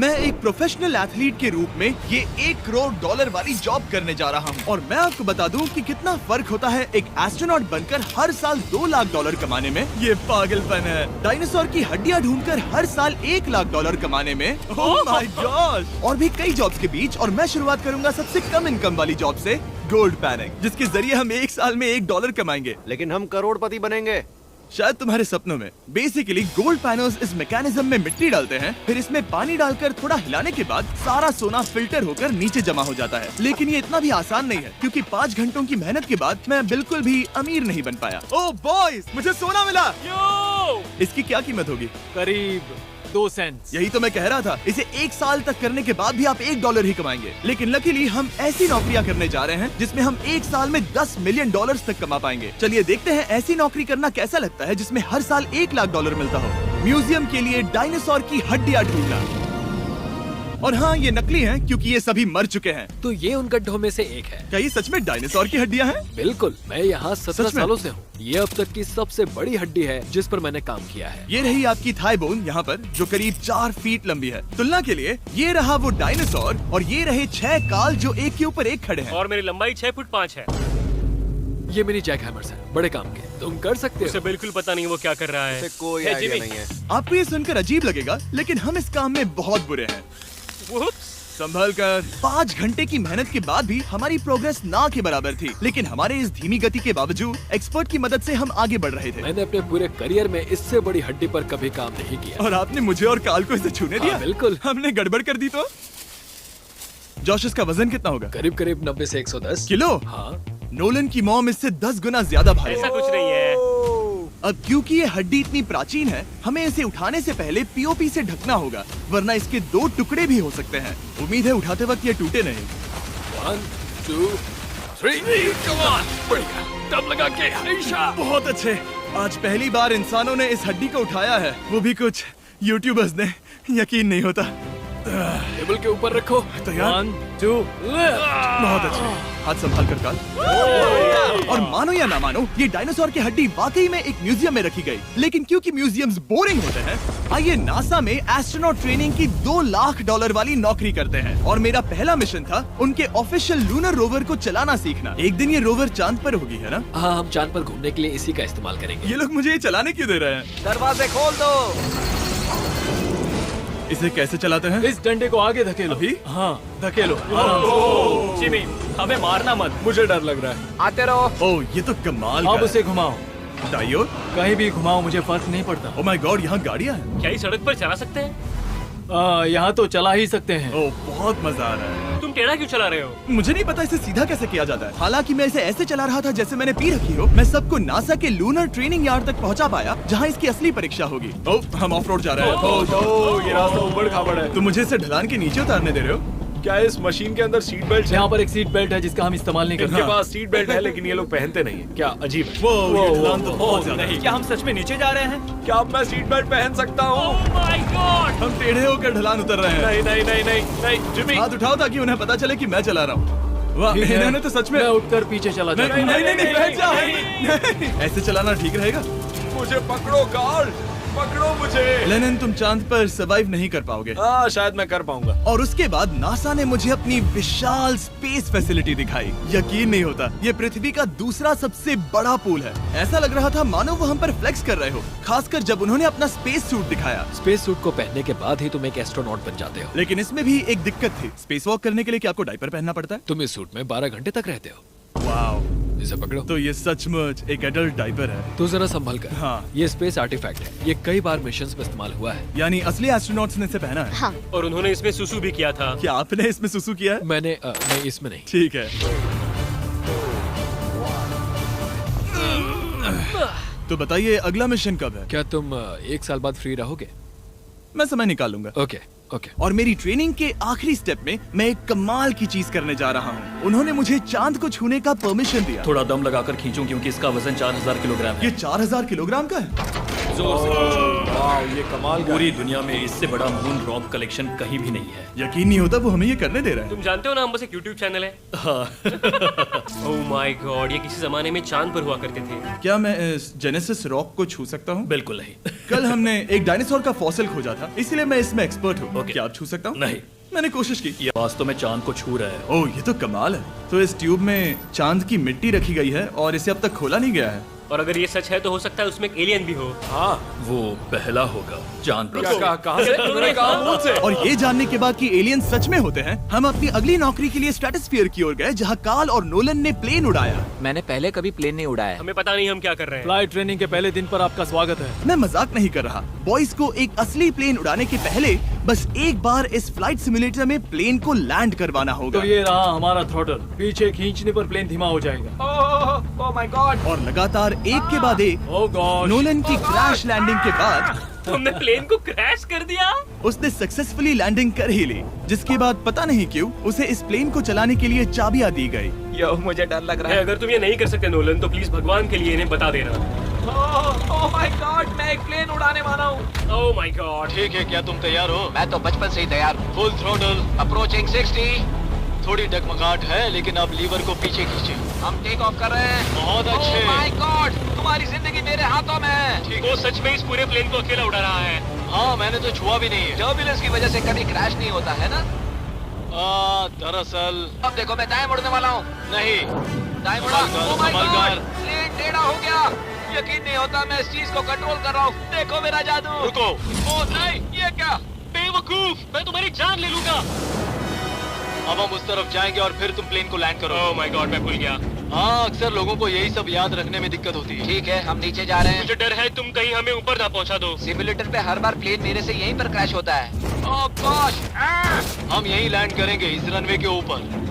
मैं एक professional athlete के रूप में ये $1 करोड़ वाली जॉब करने जा रहा हूँ। और मैं आपको बता दूं कि कितना फर्क होता है एक एस्ट्रोनॉट बनकर हर साल $2 लाख कमाने में। ये पागलपन है। डायनासोर की हड्डियाँ ढूंढकर हर साल $1 लाख कमाने में। Oh my God. और भी कई जॉब्स के बीच, और मैं शुरुआत करूंगा सबसे कम इनकम वाली जॉब से, गोल्ड पैनिंग, जिसके जरिए हम एक साल में $1 कमाएंगे। लेकिन हम करोड़पति बनेंगे शायद तुम्हारे सपनों में। बेसिकली गोल्ड पैनर्स इस मैकेनिज्म में मिट्टी डालते हैं, फिर इसमें पानी डालकर थोड़ा हिलाने के बाद सारा सोना फिल्टर होकर नीचे जमा हो जाता है। लेकिन ये इतना भी आसान नहीं है, क्योंकि 5 घंटों की मेहनत के बाद मैं बिल्कुल भी अमीर नहीं बन पाया। ओह बॉयज, मुझे सोना मिला। इसकी क्या कीमत होगी? करीब 2 सेंट्स। यही तो मैं कह रहा था। इसे 1 साल तक करने के बाद भी आप $1 ही कमाएंगे। लेकिन लकीली हम ऐसी नौकरियां करने जा रहे हैं जिसमें हम 1 साल में $10 मिलियन तक कमा पाएंगे। चलिए देखते हैं ऐसी नौकरी करना कैसा लगता है जिसमें हर साल $1 लाख मिलता हो। म्यूजियम के लिए डायनासोर की हड्डियां ढूंढना। और हाँ, ये नकली हैं क्योंकि ये सभी मर चुके हैं। तो ये उन गड्ढों में से एक है। क्या ये सच में डायनासोर की हड्डियां हैं? बिल्कुल, मैं यहाँ 17 सच में? सालों से हूँ। ये अब तक की सबसे बड़ी हड्डी है जिस पर मैंने काम किया है। ये रही आपकी थाई बोन यहाँ पर, जो करीब 4 फीट लंबी है। तुलना के लिए ये रहा वो डायनासोर, और ये रहे 6 काल जो एक के ऊपर एक खड़े हैं। और मेरी लंबाई 6 फुट 5 है। ये मेरी जैक हैमर्स है, बड़े काम के। तुम कर सकते उसे हो। बिल्कुल पता नहीं वो क्या कर रहा है। उसे कोई है, आइडिया जिमी। नहीं है। आपको ये सुनकर अजीब लगेगा, लेकिन हम इस काम में बहुत बुरे हैं। Whoops! संभल कर। 5 घंटे की मेहनत के बाद भी हमारी प्रोग्रेस ना के बराबर थी। लेकिन हमारे इस धीमी गति के बावजूद एक्सपर्ट की मदद से हम आगे बढ़ रहे थे। मैंने अपने पूरे करियर में इससे बड़ी हड्डी पर कभी काम नहीं किया। और आपने मुझे और काल को इसे छूने दिया? हाँ, बिल्कुल। हमने गड़बड़ कर दी तो? जोश, इसका वजन कितना होगा? करीब करीब 90 से 110 किलो? हाँ। नोलन की मॉम इससे 10 गुना ज्यादा भारी ऐसा है। कुछ नहीं है। अब क्योंकि ये हड्डी इतनी प्राचीन है, हमें इसे उठाने से पहले पीओपी से ढकना होगा, वरना इसके 2 टुकड़े भी हो सकते हैं। उम्मीद है उठाते वक्त ये टूटे नहीं। 1 2 3 कम ऑन, बढ़िया, दम लगा के हमेशा। बहुत अच्छे। आज पहली बार इंसानों ने इस हड्डी को उठाया है, वो भी कुछ यूट्यूबर्स ने। यकीन नहीं होता। टेबल के ऊपर रखो। तैयार? 1 2 बहुत अच्छे। हाथ संभाल कर काल। और मानो या ना मानो, ये डायनासोर की हड्डी वाकई में एक म्यूजियम में रखी गई। लेकिन क्योंकि म्यूजियम्स बोरिंग होते हैं, आइए नासा में एस्ट्रोनॉट ट्रेनिंग की $2 लाख वाली नौकरी करते हैं। और मेरा पहला मिशन था उनके ऑफिशियल लूनर रोवर को चलाना सीखना। एक दिन ये रोवर चांद पर होगी, है ना? हाँ, हम चांद पर घूमने के लिए इसी का इस्तेमाल करेंगे। ये लोग मुझे ये चलाने क्यों दे रहे हैं? दरवाजे खोल दो। इसे कैसे चलाते हैं? इस डंडे को आगे धकेलो। अभी? हाँ, धकेलो। जिमी, हमें मारना मत। मुझे डर लग रहा है। आते रहो। ओह, ये तो कमाल अब का उसे घुमाओ। है। दाईं ओर? कहीं भी घुमाओ, मुझे फर्क नहीं पड़ता। ओह माय गॉड, यहाँ गाड़ियाँ हैं। क्या इस सड़क पर चला सकते हैं? यहाँ तो चला ही सकते हैं। ओह, बहुत मजा आ रहा है। तुम टेढ़ा क्यों चला रहे हो? मुझे नहीं पता इसे सीधा कैसे किया जाता है। हालांकि मैं इसे ऐसे चला रहा था जैसे मैंने पी रखी हो। मैं सबको नासा के लूनर ट्रेनिंग यार्ड तक पहुंचा पाया, जहां इसकी असली परीक्षा होगी। ओह, हम ऑफ रोड जा रहे हैं। ये रास्ता ऊबड़ खाबड़ है। तुम मुझे इसे ढलान के नीचे उतारने दे रहे हो? क्या इस मशीन के अंदर सीट बेल्ट है? यहाँ पर एक सीट बेल्ट है जिसका हम इस्तेमाल नहीं करते। इनके पास सीट बेल्ट है लेकिन ये लोग पहनते नहीं है। क्या अजीब है। वो ये ढलान तो बहुत ज्यादा है। क्या हम सच में नीचे जा रहे हैं? क्या अब मैं सीट बेल्ट पहन सकता हूँ? Oh my God! हम टेढ़े होकर ढलान उतर रहे हैं। नहीं नहीं नहीं नहीं नहीं जिमी। हाथ उठाओ ताकि उन्हें पता चले कि मैं चला रहा हूँ। वाह, ठीक है। इन्होंने तो सच में। मैं उठकर पीछे चला नहीं जाता नहीं हूँ। नहीं, बैठ जा। नहीं, ऐसे चलाना ठीक रहेगा? मुझे पकड़ो कार्ल, पकड़ो मुझे। लेनिन, तुम चांद पर सरवाइव नहीं कर पाओगे। हाँ, शायद मैं कर पाऊंगा। और उसके बाद नासा ने मुझे अपनी विशाल स्पेस फैसिलिटी दिखाई। यकीन नहीं होता, ये पृथ्वी का दूसरा सबसे बड़ा पूल है। ऐसा लग रहा था मानो वो हम पर फ्लेक्स कर रहे हो, खासकर जब उन्होंने अपना स्पेस सूट दिखाया। स्पेस सूट को पहनने के बाद ही तुम एक एस्ट्रोनॉट बन जाते हो। लेकिन इसमें भी एक दिक्कत थी। स्पेस वॉक करने के लिए क्या आपको डायपर पहनना पड़ता है? तुम इस सूट में 12 घंटे तक रहते हो। वाओ, इसे पकड़ो। तो ये सचमुच एक एडल्ट डायपर है। तू जरा संभल कर। हाँ। ये स्पेस आर्टिफैक्ट है। ये कई बार मिशंस में इस्तेमाल हुआ है। यानी असली एस्ट्रोनॉट्स ने इसे पहना है। हाँ, और उन्होंने इसमें सुसु भी किया था। क्या आपने इसमें सुसु किया है? मैंने नहीं, इसमें नहीं। ठीक है। तो बताइए अगला मिशन कब है? क्या तुम 1 साल बाद फ्री रहोगे? मैं समय निकाल लूंगा। Okay okay. और मेरी ट्रेनिंग के आखिरी स्टेप में मैं एक कमाल की चीज करने जा रहा हूँ। उन्होंने मुझे चांद को छूने का परमिशन दिया। थोड़ा दम लगाकर खींचूं क्योंकि इसका वजन 4000 किलोग्राम है। ये 4000 किलोग्राम का है। जोर से वाह, ये कमाल का पूरी दुनिया में इससे बड़ा मून रॉक कलेक्शन कहीं भी नहीं है। यकीन नहीं होता वो हमें ये करने दे रहा है। तुम जानते हो ना हम बस एक यूट्यूब चैनल है। ओह माय गॉड, ये किसी जमाने में चांद पर हुआ करते थे। क्या मैं इस जेनेसिस रॉक को छू सकता हूँ? बिल्कुल नहीं। कल हमने एक डायनासोर का फॉसिल खोजा था, इसीलिए मैं इसमें एक्सपर्ट हूँ। ओके। क्या आप छू सकता हूँ? नहीं, मैंने कोशिश की। ये वास्तव में चांद को छू रहा है। ओह, ये तो कमाल है। तो इस ट्यूब में चांद की मिट्टी रखी गई है और इसे अब तक खोला नहीं गया है। और अगर ये सच है तो हो सकता है उसमें एक एलियन भी हो। हाँ, वो पहला होगा चांद पर। क्या कहा? कहाँ से? तुमने कहा मुंह से। और ये जानने के बाद कि एलियन सच में होते हैं, हम अपनी अगली नौकरी के लिए स्ट्रेटोस्फीयर की ओर गए, जहाँ कार्ल और नोलन ने प्लेन उड़ाया। मैंने पहले कभी प्लेन नहीं उड़ाया है। हमें पता नहीं हम क्या कर रहे हैं। फ्लाइट ट्रेनिंग के पहले दिन पर आपका स्वागत है। मैं मजाक नहीं कर रहा। बॉयज को एक असली प्लेन उड़ाने के पहले बस एक बार इस फ्लाइट सिमुलेटर में प्लेन को लैंड करवाना होगा। तो ये रहा हमारा थ्रॉटल। पीछे खींचने पर प्लेन धीमा हो जाएगा। Oh my God. और लगातार एक के बाद एक ओह गॉड। नोलन की क्रैश लैंडिंग के बाद तुमने प्लेन को क्रैश कर दिया। उसने सक्सेसफुली लैंडिंग कर ही ली, जिसके बाद पता नहीं क्यों उसे इस प्लेन को चलाने के लिए चाबियां दी गई। यो, मुझे डर लग रहा है। अगर तुम ये नहीं कर सकते नोलन तो प्लीज भगवान के लिए इन्हें बता देना। ओह माय गॉड, मैं एक प्लेन उड़ाने वाला हूँ। Oh my God. ठीक है, क्या तुम तैयार हो? मैं तो बचपन से ही तैयार हूँ। Full throttle. अप्रोचिंग 60। थोड़ी डगमगाहट है, लेकिन अब लीवर को पीछे खींचे। हम टेक ऑफ कर रहे हैं। बहुत अच्छे। ओह माय गॉड, तुम्हारी जिंदगी मेरे हाथों में है। वो सच में इस पूरे प्लेन को अकेला उड़ा रहा है। हाँ, मैंने तो छुआ भी नहीं है। टर्बुलेंस की वजह से कभी क्रैश नहीं होता है ना। दरअसल अब देखो मैं दाएं मुड़ने वाला हूँ। नहीं। दाएं मुड़ा। संभल ओह माय कर, गॉड, संभल कर। प्लेन टेढ़ा हो गया। यकीन नहीं होता मैं इस चीज को कंट्रोल कर रहा हूँ। देखो मेरा जादू। रुको। ओह नहीं, ये क्या? बेवकूफ, मैं तुम्हारी जान ले लूंगा। अब हम उस तरफ जाएंगे और फिर तुम प्लेन को लैंड करो। ओह माय गॉड, मैं भूल गया। हाँ, अक्सर लोगों को यही सब याद रखने में दिक्कत होती है। ठीक है, हम नीचे जा रहे हैं। मुझे डर है तुम कहीं हमें ऊपर ना पहुंचा दो। सिमुलेटर पे हर बार प्लेन मेरे से यहीं पर क्रैश होता है। ओह गॉश। हम यहीं लैंड करेंगे, इस रनवे के ऊपर।